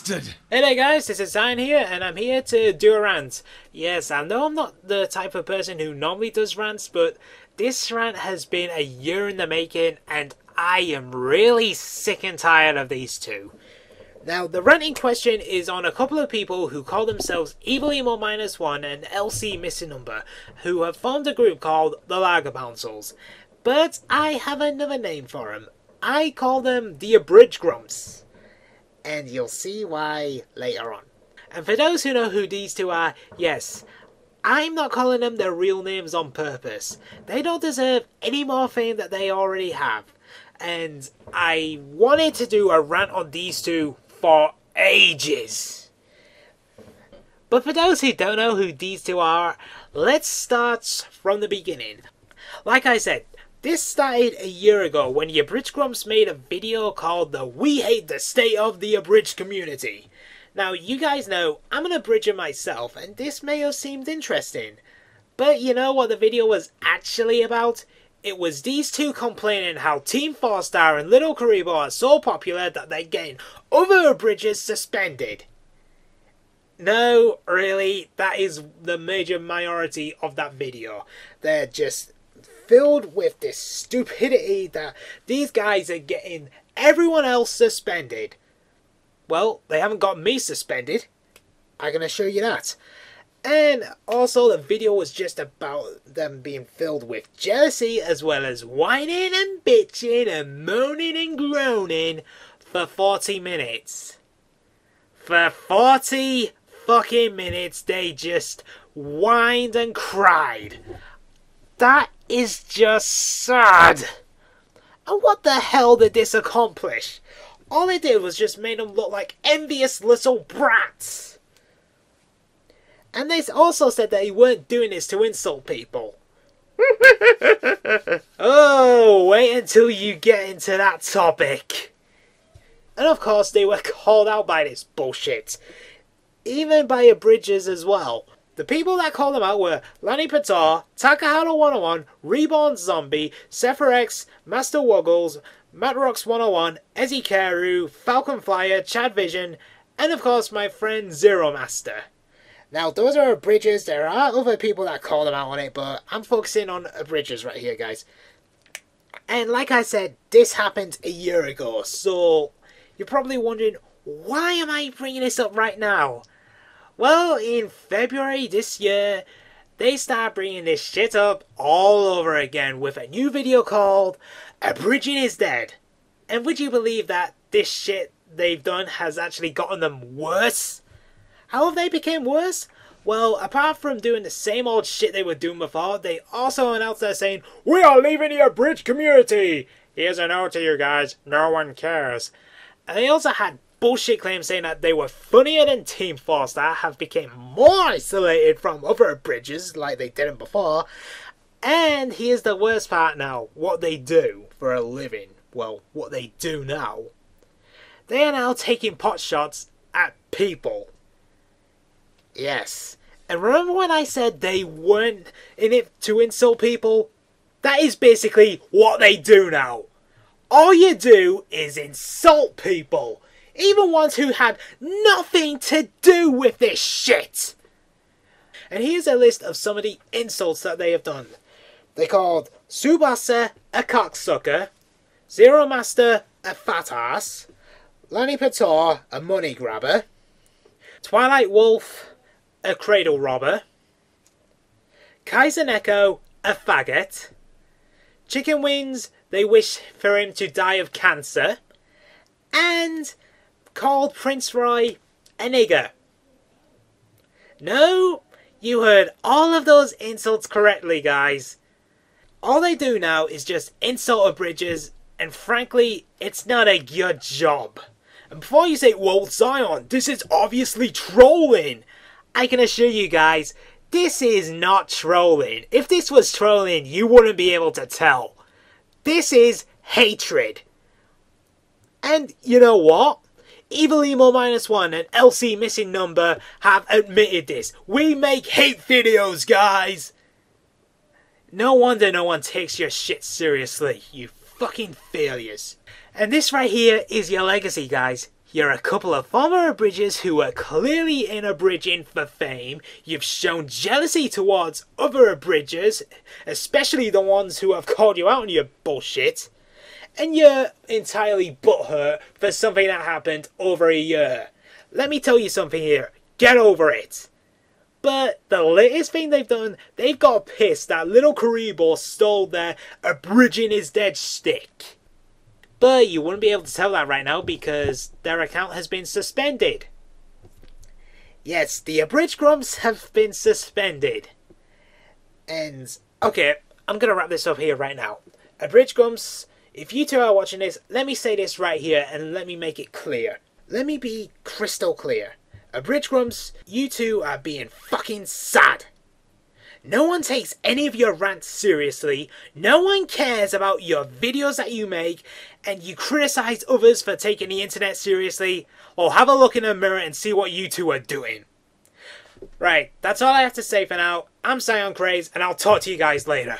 bastard! Hey there guys, this is Zion here, and I'm here to do a rant. Yes, I know I'm not the type of person who normally does rants, but this rant has been a year in the making, and I am really sick and tired of these two. Now, the rant in question is on a couple of people who call themselves EvilEmo-1 and LCMissingNo, who have formed a group called the Lager Bouncils. But I have another name for them. I call them the Abridged Grumps. And you'll see why later on. And for those who know who these two are, yes, I'm not calling them their real names on purpose. They don't deserve any more fame that they already have. And I wanted to do a rant on these two for ages. But for those who don't know who these two are, let's start from the beginning. Like I said, this started a year ago when the Abridged Grumps made a video called the We Hate the State of the Abridged Community. Now, you guys know, I'm an Abridger myself, and this may have seemed interesting. But you know what the video was actually about? It was these two complaining how Team 4-Star and Little Karibo are so popular that they're getting other Abridgers suspended. No, really, that is the major minority of that video. They're just filled with this stupidity that these guys are getting everyone else suspended. Well, they haven't got me suspended. I'm going to show you that. And also the video was just about them being filled with jealousy as well as whining and bitching and moaning and groaning for 40 minutes. For 40 fucking minutes they just whined and cried. That is just sad. And what the hell did this accomplish? All it did was just made them look like envious little brats. And they also said that he weren't doing this to insult people. Oh, wait until you get into that topic. And of course they were called out by this bullshit. Even by Abridgers as well. The people that called them out were Lanny Patar, Takahata 101, Reborn Zombie, Sephirex, Master Wuggles, Matrox 101, Ezzy Karu, Falcon Flyer, Chad Vision, and of course my friend Zero Master. Now those are Abridgers, there are other people that call them out on it, but I'm focusing on Abridgers right here, guys. And like I said, this happened a year ago, so you're probably wondering, why am I bringing this up right now? Well, in February this year, they start bringing this shit up all over again with a new video called Abridging is Dead. And would you believe that this shit they've done has actually gotten them worse? How have they become worse? Well, apart from doing the same old shit they were doing before, they also announced that saying, "We are leaving the Abridged community! Here's a note to you guys, no one cares." And they also had bullshit claims saying that they were funnier than Team 4-Star, have become more isolated from other Abridgers like they didn't before. And here's the worst part now, what they do for a living. Well, what they do now. They are now taking pot shots at people. Yes. And remember when I said they weren't in it to insult people? That is basically what they do now. All you do is insult people. Even ones who had nothing to do with this shit. And here's a list of some of the insults that they have done. They called Tsubasa a cocksucker, Zero Master a fat ass, Lanny Patar a money grabber, Twilight Wolf a cradle robber, Kaiser Neko a faggot, Chicken Wings, they wish for him to die of cancer, and called Prince Roy a nigger. No, you heard all of those insults correctly, guys. All they do now is just insult Abridgers, and frankly, it's not a good job. And before you say, "Well, Zion, this is obviously trolling," I can assure you guys, this is not trolling. If this was trolling, you wouldn't be able to tell. This is hatred. And you know what? EvilEmo-1 and LCMissingNo have admitted this. We make hate videos, guys! No wonder no one takes your shit seriously, you fucking failures. And this right here is your legacy, guys. You're a couple of former Abridgers who were clearly in Abridging for fame. You've shown jealousy towards other Abridgers, especially the ones who have called you out on your bullshit. And you're entirely butthurt for something that happened over a year. Let me tell you something here. Get over it. But the latest thing they've done, they've got pissed that little Karibo stole their Abridging is Dead stick. But you wouldn't be able to tell that right now because their account has been suspended. Yes, the Abridged Grumps have been suspended. And, okay, I'm going to wrap this up here right now. Abridged Grumps, if you two are watching this, let me say this right here and let me make it clear. Let me be crystal clear. Abridged Grumps, you two are being fucking sad. No one takes any of your rants seriously, no one cares about your videos that you make, and you criticize others for taking the internet seriously. Well, have a look in the mirror and see what you two are doing. Right, that's all I have to say for now. I'm Scion Craze, and I'll talk to you guys later.